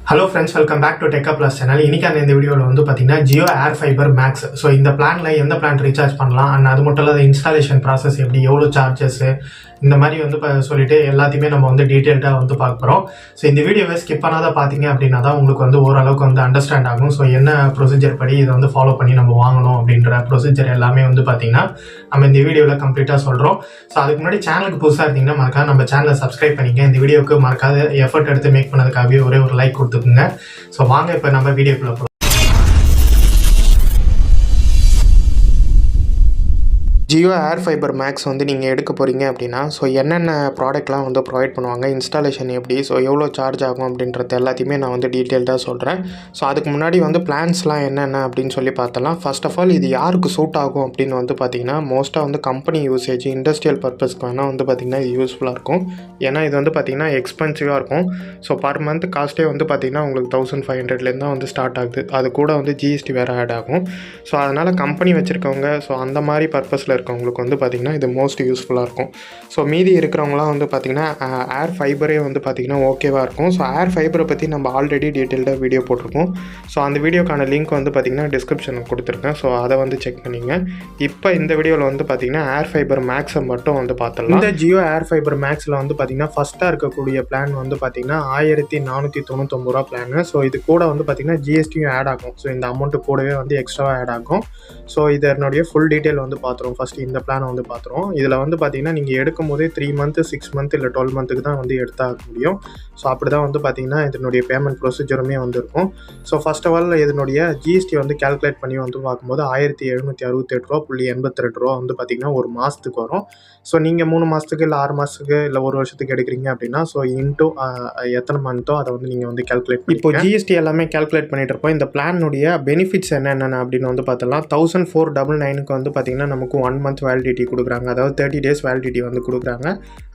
Hello friends, welcome back to Tech Plus channel. இன்னைக்கான இந்த வீடியோவில் வந்து பார்த்தீங்கன்னா ஜியோ ஏர்ஃபைபர் மேக்ஸ். ஸோ இந்த பிளானில் எந்த பிளான் ரீசார்ஜ் பண்ணலாம் அண்ட் அது மட்டும் இல்லாத இன்ஸ்டாலேஷன் ப்ராசஸ் எப்படி, எவ்வளோ சார்ஜஸ்ஸு, இந்த மாதிரி வந்து சொல்லிட்டு எல்லாத்தையுமே நம்ம வந்து டீட்டெயில்டாக வந்து பார்க்க போகிறோம். ஸோ இந்த வீடியோவை ஸ்கிப் பண்ணாத பார்த்தீங்க அப்படின்னா தான் உங்களுக்கு வந்து ஓரளவுக்கு வந்து அண்டர்ஸ்டாண்ட் ஆகும். ஸோ என்ன ப்ரொசீஜர் படி இதை வந்து ஃபாலோ பண்ணி நம்ம வாங்கணும் அப்படின்ற ப்ரொசீஜர் எல்லாமே வந்து பார்த்தீங்கன்னா நம்ம இந்த வீடியோவில் கம்ப்ளீட்டாக சொல்கிறோம். ஸோ அதுக்கு முன்னாடி சேனலுக்கு புதுசாக இருந்தீங்கன்னா மறக்காம நம்ம சேனலை சப்ஸ்கிரைப் பண்ணிக்க. இந்த வீடியோவுக்கு மறக்காத எஃபர்ட் எடுத்து மேக் பண்ணதுக்காகவே ஒரே ஒரு லைக் கொடுத்துக்குங்க. ஸோ வாங்க இப்போ நம்ம வீடியோக்குள்ள போகலாம். ஜியோ ஏர்ஃபைபர் மேக்ஸ் வந்து நீங்கள் எடுக்க போகிறீங்க அப்படின்னா ஸோ என்னென்ன ப்ராடக்ட்லாம் வந்து ப்ரொவைட் பண்ணுவாங்க, இன்ஸ்டாலேஷன் எப்படி, ஸோ எவ்வளோ சார்ஜ் ஆகும் அப்படின்றது எல்லாத்தையுமே நான் வந்து டீட்டெயில்டாக சொல்கிறேன். ஸோ அதுக்கு முன்னாடி வந்து பிளான்ஸ்லாம் என்னென்ன அப்படின்னு சொல்லி பார்த்தலாம். ஃபர்ஸ்ட் ஆஃப் ஆல் இது யாருக்கு சூட் ஆகும் அப்படின்னு வந்து பார்த்திங்கன்னா மோஸ்ட்டாக வந்து கம்பெனி யூசேஜ், இண்டஸ்ட்ரியல் பர்பஸ்க்கு வேணால் வந்து பார்த்திங்கன்னா இது யூஸ்ஃபுல்லாக இருக்கும். ஏன்னா இது வந்து பார்த்திங்கன்னா எக்ஸ்பென்சிவாக இருக்கும். ஸோ பர் மந்த் காஸ்ட்டே வந்து பார்த்திங்கன்னா உங்களுக்கு 1500 தான் வந்து ஸ்டார்ட் ஆகுது. அது கூட வந்து ஜிஎஸ்டி வேறு ஆட் ஆகும். ஸோ அதனால் கம்பெனி வச்சுருக்கவங்க, ஸோ அந்த மாதிரி பர்பஸில் இருக்கவங்களுக்கு வந்து பார்த்திங்கன்னா இது மோஸ்ட் யூஸ்ஃபுல்லாக இருக்கும். ஸோ மீதி இருக்கிறவங்களாம் வந்து பார்த்திங்கன்னா ஏர் ஃபைபரே வந்து பார்த்திங்கன்னா ஓகேவாக இருக்கும். ஸோ ஏர் ஃபைபரை பற்றி நம்ம ஆல்ரெடி டீட்டெயில்டாக வீடியோ போட்டிருக்கோம். ஸோ அந்த வீடியோக்கான லிங்க் வந்து பார்த்திங்கன்னா டிஸ்கிரிப்ஷனுக்கு கொடுத்துருக்கேன். ஸோ அதை வந்து செக் பண்ணிங்க. இப்போ இந்த வீடியோவில் வந்து பார்த்திங்கன்னா ஏர் ஃபைபர் மேக்ஸை மட்டும் வந்து பார்த்துடலாம். இந்த ஜியோ ஏர் ஃபைபர் மேக்ஸில் வந்து பார்த்திங்கன்னா ஃபஸ்ட்டாக இருக்கக்கூடிய பிளான் வந்து பார்த்திங்கன்னா 1499 ரூபா பிளான். ஸோ இது கூட வந்து பார்த்திங்கன்னா ஜிஎஸ்டியும் ஆட் ஆகும். ஸோ இந்த அமௌண்ட்டு கூடவே வந்து எக்ஸ்ட்ராவாக ஆட் ஆகும். ஸோ இதனுடைய ஃபுல் டீட்டெயில் வந்து பார்த்துருவோம். ஃபஸ்ட்டு இந்த பிளானை வந்து பார்த்துருவோம். இதில் வந்து பார்த்திங்கன்னா நீங்கள் எடுக்கும் போதே 3 மந்த்து, 6 மந்த் இல்லை 12 மந்த்துக்கு தான் வந்து எடுத்தாக முடியும். ஸோ அப்படி தான் வந்து பார்த்திங்கன்னா இதனுடைய பேமெண்ட் ப்ரொசீஜருமே வந்து இருக்கும். ஸோ ஃபர்ஸ்ட் ஆஃப் ஆல் இதனுடைய ஜிஎஸ்டி வந்து கேல்குலேட் பண்ணி வந்து பார்க்கும்போது 1768.82 ரூபா வந்து பார்த்திங்கன்னா ஒரு மாதத்துக்கு வரும். ஸோ நீங்கள் 3 மாதத்துக்கு இல்லை 6 மாதத்துக்கு இல்லை 1 வருஷத்துக்கு எடுக்கிறீங்க அப்படின்னா ஸோ இன்ட்டு எத்தனை மந்த்தோ அதை வந்து நீங்கள் வந்து கேல்குலேட் பண்ணி இப்போ ஜிஎஸ்டி எல்லாமே கேல்குலேட் பண்ணிட்டு இருப்போம். இந்த பிளானுடைய பெனிஃபிட்ஸ் என்னென்ன அப்படின்னு வந்து பார்த்தலாம். 1499க்கு வந்து பார்த்திங்கன்னா நமக்கு 1 மந்த் வேலிடிட்டி கொடுக்குறாங்க. அதாவது 30 days வேலிடிட்டி வந்து கொடுக்குறாங்க.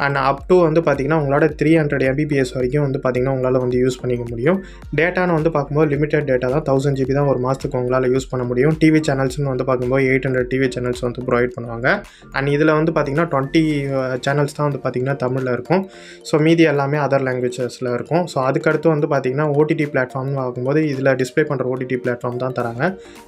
அண்ட் அப் டு வந்து பார்த்திங்கன்னா உங்களோட 300 MBPS வரைக்கும் வந்து பார்த்திங்கன்னா உங்களால் வந்து யூஸ் பண்ணிக்க முடியும். டேட்டான்னு வந்து பார்க்கும்போது லிமிடெட் டேட்டா தான், 1000 GB தான் ஒரு மாதத்துக்கு உங்களால் யூஸ் பண்ண முடியும். டிவி சேனல்ஸ்னு வந்து பார்க்கும்போது 800 டிவி சேனல்ஸ் வந்து ப்ரொவைட் பண்ணுவாங்க. அண்ட் இதில் வந்து பார்த்திங்கன்னா 20 சேனல்ஸ் தான் வந்து பார்த்திங்கன்னா தமிழில் இருக்கும். ஸோ மீதி எல்லாமே அதர் லாங்குவேஜஸில் இருக்கும். ஸோ அதுக்கடுத்து வந்து பார்த்திங்கன்னா ஓடிடி பிளாட்ஃபார்ம்னு பார்க்கும்போது இதில் டிஸ்பிளே பண்ணுற ஓடிடி பிளாட்ஃபார்ம் தான் தராங்க.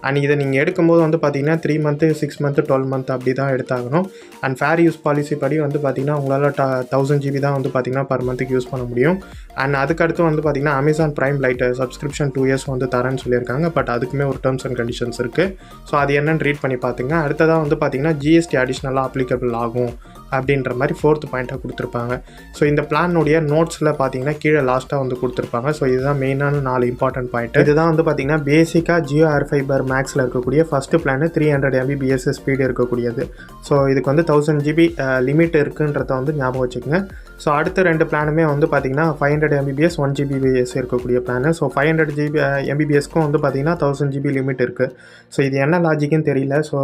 அண்ட் இதை நீங்கள் எடுக்கும்போது வந்து பார்த்திங்கன்னா 3 மந்த்து, 6 மந்த்து, 12 மந்த் அப்படி தான் எடுத்தாகணும். அண்ட் ஃபேர் யூஸ் பாலிசி படி வந்து பார்த்திங்கன்னா உங்களால் 1000 GB தான் வந்து பார்த்திங்கன்னா பர் மந்த்துக்கு யூஸ் பண்ண முடியும். அண்ட் அதுக்கடுத்து வந்து பார்த்திங்கன்னா Amazon prime light subscription 2 years வந்து தரேன்னு சொல்லியிருக்காங்க. பட் அதுக்குமே ஒரு டேர்ம்ஸ் அண்ட் கண்டிஷன்ஸ் இருக்குது. ஸோ அது என்னென்னு ரீட் பண்ணி பார்த்துங்க. அடுத்ததாக வந்து பார்த்திங்கன்னா ஜிஎஸ்டி அடிஷ்னலாக அப்ளிகபிள் ஆகும் அப்படின்ற மாதிரி 4th பாயிண்ட்டாக கொடுத்துருப்பாங்க. ஸோ இந்த பிளானுடைய நோட்ஸில் பார்த்தீங்கன்னா கீழே லாஸ்ட்டாக வந்து கொடுத்துருப்பாங்க. ஸோ இதுதான் மெயினான 4 இம்பார்ட்டன்ட் பாயிண்ட். இதுதான் வந்து பார்த்திங்கன்னா பேசிக்காக ஜியோ ஏர்ஃபைபர் மேக்ஸில் இருக்கக்கூடிய ஃபஸ்ட்டு பிளான் 300 MBPS ஸ்பீடு இருக்கக்கூடியது. ஸோ இதுக்கு வந்து 1000 GB லிமிட் இருக்குன்றத வந்து ஞாபகம் வச்சுக்கோங்க. ஸோ அடுத்த 2 பிளானுமே வந்து பார்த்திங்கன்னா 500 MBPS 1 GBPS இருக்கக்கூடிய பிளானு. ஸோ 500 GB MBPSக்கும் வந்து பார்த்திங்கன்னா 1000 GB லிமிட் இருக்குது. ஸோ இது என்ன லாஜிக்குன்னு தெரியல. ஸோ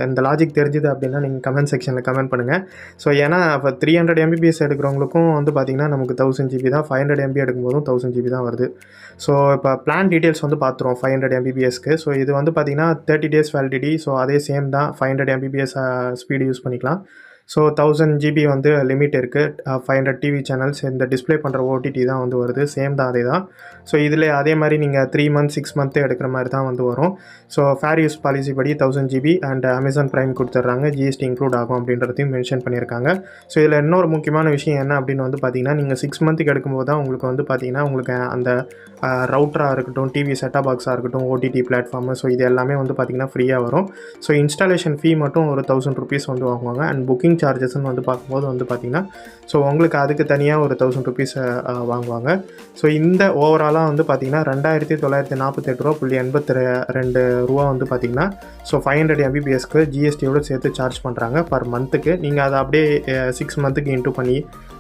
இந்த லாஜிக் தெரிஞ்சுது அப்படின்னா நீங்கள் கமெண்ட் செக்ஷனில் கமெண்ட் பண்ணுங்கள். ஸோ ஏன்னா இப்போ 300 MBPS எடுக்கிறவங்களுக்கும் வந்து பார்த்திங்கன்னா நமக்கு 1000 GB தான், 500 MB எடுக்கும்போதும் 1000 GB தான் வருது. ஸோ இப்போ பிளான் டீட்டெயில்ஸ் வந்து பார்த்துருவோம் 500 MBPSக்கு. ஸோ இது வந்து பார்த்திங்கன்னா 30 days வேலிடிட்டி. ஸோ அதே சேம் தான், 500 MBPS ஸ்பீடு யூஸ் பண்ணிக்கலாம். ஸோ 1000 GB வந்து லிமிட் இருக்குது. 500 டிவி சேனல்ஸ் இந்த டிஸ்பிளே பண்ணுற ஓடிடி தான் வந்து வருது. சேம் தான், அதே தான். ஸோ இதில் அதே மாதிரி நீங்கள் 3 months 6 month எடுக்கிற மாதிரி தான் வந்து வரும். ஸோ ஃபேர் யூஸ் பாலிசி படி 1000 GB அண்ட் அமேசான் பிரைம் கொடுத்துட்றாங்க. ஜிஎஸ்டி இன்க்ளூட் ஆகும் அப்படின்றதையும் மென்ஷன் பண்ணியிருக்காங்க. ஸோ இதில் இன்னொரு முக்கியமான விஷயம் என்ன அப்படின்னு வந்து பார்த்திங்கன்னா நீங்கள் 6 monthக்கு எடுக்கும்போது தான் உங்களுக்கு வந்து பார்த்திங்கன்னா உங்களுக்கு அந்த ரவுட்டராக இருக்கட்டும், டிவி செட்டாப் பாக்ஸாக இருக்கட்டும், ஓடிடி பிளாட்ஃபார்மு, ஸோ இது எல்லாமே வந்து பார்த்திங்கன்னா ஃப்ரீயாக வரும். ஸோ இன்ஸ்டாலேஷன் ஃபீ மட்டும் ஒரு 1000 rupees வந்து வாங்குவாங்க. அண்ட் புக்கிங் சார்ஜஸ்ன்னு வந்து பார்க்கும்போது வந்து பார்த்திங்கன்னா ஸோ உங்களுக்கு அதுக்கு தனியாக ஒரு 1000 rupees வாங்குவாங்க. ஸோ இந்த ஓவராலாக வந்து பார்த்திங்கன்னா 2948.82 ரூபா வந்து பார்த்திங்கன்னா ஸோ 500 MBPSக்கு ஜிஎஸ்டியோடு சேர்த்து சார்ஜ் பண்ணுறாங்க பர் மந்த்துக்கு. நீங்கள் அதை அப்படியே 6 மந்த்துக்கு இன்ட்டு பண்ணி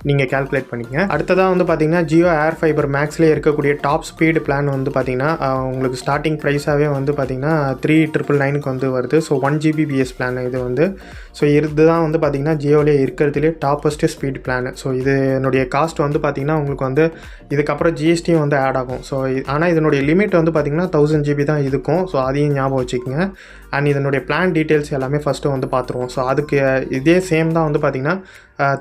நீங்கள் கேல்குலேட் பண்ணிங்க. அடுத்ததாக வந்து பார்த்திங்கன்னா ஜியோ ஏர் ஃபைபர் மேக்ஸ்லேயே இருக்கக்கூடிய டாப் ஸ்பீடு பிளான் வந்து பார்த்திங்கன்னா உங்களுக்கு ஸ்டார்டிங் ப்ரைஸாகவே வந்து பார்த்திங்கன்னா 3999க்கு வந்து வருது. ஸோ 1 GBPS பிளான் இது வந்து. ஸோ இதுதான் வந்து பார்த்திங்கன்னா ஜியோவிலே இருக்கிறதுலே டாப்பஸ்ட்டு ஸ்பீட் பிளான். ஸோ இது என்னுடைய காஸ்ட் வந்து பார்த்திங்கன்னா உங்களுக்கு வந்து இதுக்கப்புறம் ஜிஎஸ்டியும் வந்து ஆட் ஆகும். ஸோ ஆனால் இதனுடைய லிமிட் வந்து பார்த்திங்கன்னா 1000 GB தான் இருக்கும். ஸோ அதையும் ஞாபகம் வச்சுக்கோங்க. அண்ட் இதனுடைய பிளான் டீட்டெயில்ஸ் எல்லாமே ஃபஸ்ட்டு வந்து பார்த்துருவோம். ஸோ அதுக்கு இதே சேம் தான் வந்து பார்த்திங்கன்னா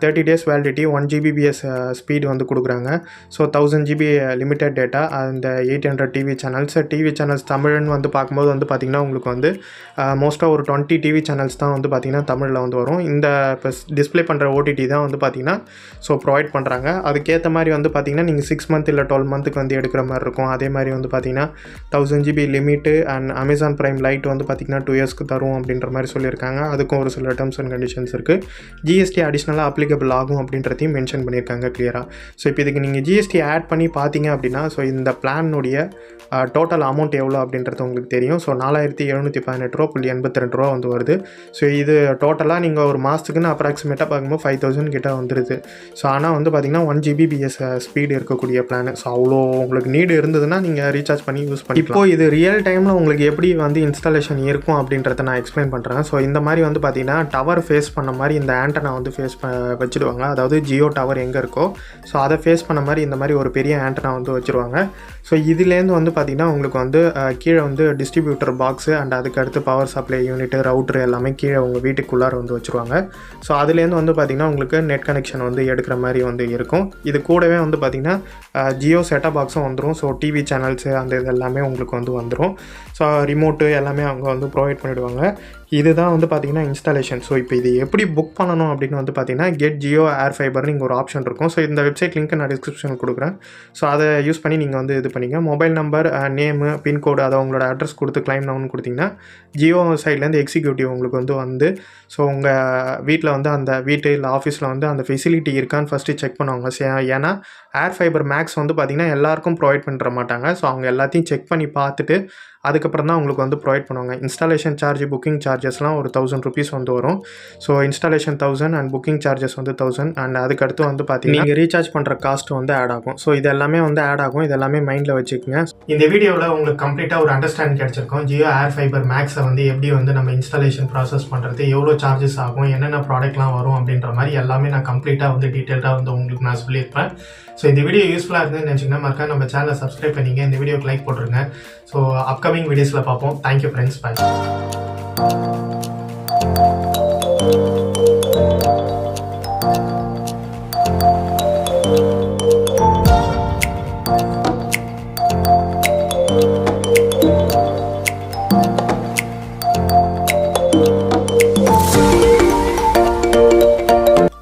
30 days வேலிடிட்டி, 1 Gbps ஸ்பீடு வந்து கொடுக்குறாங்க. ஸோ 1000 GB லிமிட்டட் டேட்டா, அந்த 800 டிவி சேனல்ஸ் தமிழ்னு வந்து பார்க்கும்போது வந்து பார்த்திங்கன்னா உங்களுக்கு வந்து மோஸ்ட்டாக ஒரு 20 டிவி சேனல்ஸ் தான் வந்து பார்த்திங்கன்னா தமிழில் வந்து வரும். இந்த இப்போ டிஸ்பிளே பண்ணுற ஓடிடி தான் வந்து பார்த்திங்கன்னா ஸோ ப்ரொவைட் பண்ணுறாங்க. அதுக்கேற்ற மாதிரி வந்து பார்த்திங்கன்னா நீங்கள் 6 month இல்லை 12 monthக்கு வந்து எடுக்கிற மாதிரி இருக்கும். அதே மாதிரி வந்து பார்த்திங்கன்னா 1000 GB limit and Amazon prime light வந்து பார்த்திங்கன்னா 2 yearsக்கு தரும் அப்படின்ற மாதிரி சொல்லியிருக்காங்க. அதுக்கும் ஒரு சில டேர்ம்ஸ் அண்ட் கண்டிஷன்ஸ் இருக்குது. ஜிஎஸ்டி அடிஷ்னலாக அப்ளிகபிள் ஆகும் அப்படின்றதையும் மென்ஷன் பண்ணியிருக்காங்க கிளியராக. ஸோ இப்போ இதுக்கு நீங்கள் ஜிஎஸ்டி ஆட் பண்ணி பார்த்தீங்க அப்படின்னா ஸோ இந்த பிளானுடைய டோட்டல் அமௌண்ட் எவ்வளோ அப்படின்றது உங்களுக்கு தெரியும். ஸோ 4718.82 ரூபா வந்து வருது. ஸோ இது டோட்டலாக நீங்கள் ஒரு மாதத்துக்குன்னு அப்ராக்சிமேட்டாக பார்க்கும்போது 5000 கிட்ட வந்துடுது. ஸோ ஆனால் வந்து பார்த்திங்கன்னா 1 Gbps ஸ்பீடு இருக்கக்கூடிய பிளான். ஸோ அவ்வளோ உங்களுக்கு நீடு இருந்ததுன்னா நீங்கள் ரீசார்ஜ் பண்ணி யூஸ் பண்ணி. இப்போது இது ரியல் டைமில் உங்களுக்கு எப்படி வந்து இன்ஸ்டாலேஷன் இருக்கும் அப்படின்றத நான் எக்ஸ்பிளைன் பண்ணுறேன். ஸோ இந்த மாதிரி வந்து பார்த்திங்கன்னா டவர் ஃபேஸ் பண்ண மாதிரி இந்த ஆண்டனா வந்து வச்சுடுவாங்க. அதாவது ஜியோ டவர் எங்கே இருக்கோ ஸோ அதை ஃபேஸ் பண்ண மாதிரி இந்த மாதிரி ஒரு பெரிய ஆண்டனா வந்து வச்சுருவாங்க. ஸோ இதுலேருந்து வந்து பார்த்திங்கன்னா உங்களுக்கு வந்து கீழே வந்து டிஸ்ட்ரிபியூட்டர் பாக்ஸு அண்ட் அதுக்கடுத்து பவர் சப்ளை யூனிட்டு, ரவுட்ரு எல்லாமே கீழே உங்கள் வீட்டுக்குள்ளார வந்து வச்சுருவாங்க. ஸோ அதுலேருந்து வந்து பார்த்திங்கன்னா உங்களுக்கு நெட் கனெக்ஷன் வந்து எடுக்கிற மாதிரி வந்து இருக்கும். இது கூடவே வந்து பார்த்திங்கன்னா ஜியோ செட்டப் பாக்ஸும் வந்துடும். ஸோ டிவி சேனல்ஸு அந்த இது எல்லாமே உங்களுக்கு வந்து வந்துடும். ஸோ ரிமோட்டு எல்லாமே அவங்க வந்து ப்ரொவைட் பண்ணிவிடுவாங்க. இதுதான் வந்து பார்த்திங்கன்னா இன்ஸ்டாலேஷன். ஸோ இப்போ இது எப்படி புக் பண்ணணும் அப்படின்னு வந்து பார்த்திங்கன்னா கெட் ஜியோ ஏர்ஃபைபர்னு இங்கே ஒரு ஆப்ஷன் இருக்கும். ஸோ இந்த வெப்சைட் லிங்க் நான் டிஸ்கிரிப்ஷனில் கொடுக்குறேன். ஸோ அதை யூஸ் பண்ணி நீங்கள் வந்து இது பண்ணிங்க. மொபைல் நம்பர், நேமு, பின்கோடு, அதை உங்களோட அட்ரஸ் கொடுத்து கிளைம் நவுன்னு கொடுத்திங்கன்னா ஜியோ சைட்லேருந்து எக்ஸிக்யூட்டிவ் உங்களுக்கு வந்து ஸோ உங்கள் வீட்டில் வந்து அந்த வீட்டு இல்லை ஆஃபீஸில் வந்து அந்த ஃபெசிலிட்டி இருக்கான்னு ஃபஸ்ட்டு செக் பண்ணுவாங்க. ஏன்னா airfibermax வந்து பார்த்திங்கன்னா எல்லாருக்கும் ப்ரொவைட் பண்ணுற மாட்டாங்க. ஸோ அவங்க எல்லாத்தையும் செக் பண்ணி பார்த்துட்டு அதுக்கப்புறம் தான் உங்களுக்கு வந்து ப்ரொவைட் பண்ணுவாங்க. இன்ஸ்டாலேஷன் சார்ஜ், புக்கிங் சார்ஜஸ்லாம் ஒரு 1000 rupees வந்து வரும். So installation 1000 and booking charges வந்து 1000 அண்ட் அதுக்கடுத்து வந்து பார்த்தீங்கன்னா நீங்கள் ரீசார்ஜ் பண்ணுற காஸ்ட் வந்து ஆட் ஆகும். ஸோ இது எல்லாமே வந்து ஆட் ஆகும். இது எல்லாமே மைண்டில் வச்சுக்கோங்க. இந்த வீடியோவில் உங்களுக்கு கம்ப்ளீட்டாக ஒரு அண்டர்ஸ்டாண்டிங் கிடச்சிருக்கும். ஜியோ airfibermax வந்து எப்படி வந்து நம்ம இன்ஸ்டாலேஷன் ப்ராசஸ் பண்ணுறது, எவ்வளோ சார்ஜஸ் ஆகும், என்னென்ன ப்ராடக்ட்லாம் வரும் அப்படின்ற மாதிரி எல்லாமே நான் கம்ப்ளீட்டாக வந்து டீட்டெயிலாக வந்து உங்களுக்கு நான் சொல்லியிருப்பேன். ஸோ இந்த வீடியோ யூஸ்ஃபுல்லாக இருக்குதுன்னு நினச்சிங்கன்னா மறக்காம நம்ம சேனலை சப்ஸ்கிரைப் பண்ணிங்க, இந்த வீடியோக்கு லைக் போட்டுருங்க. ஸோ அப்கமிங் வீடியோஸில் பார்ப்போம். தேங்க்யூ ஃப்ரெண்ட்ஸ், பாய்.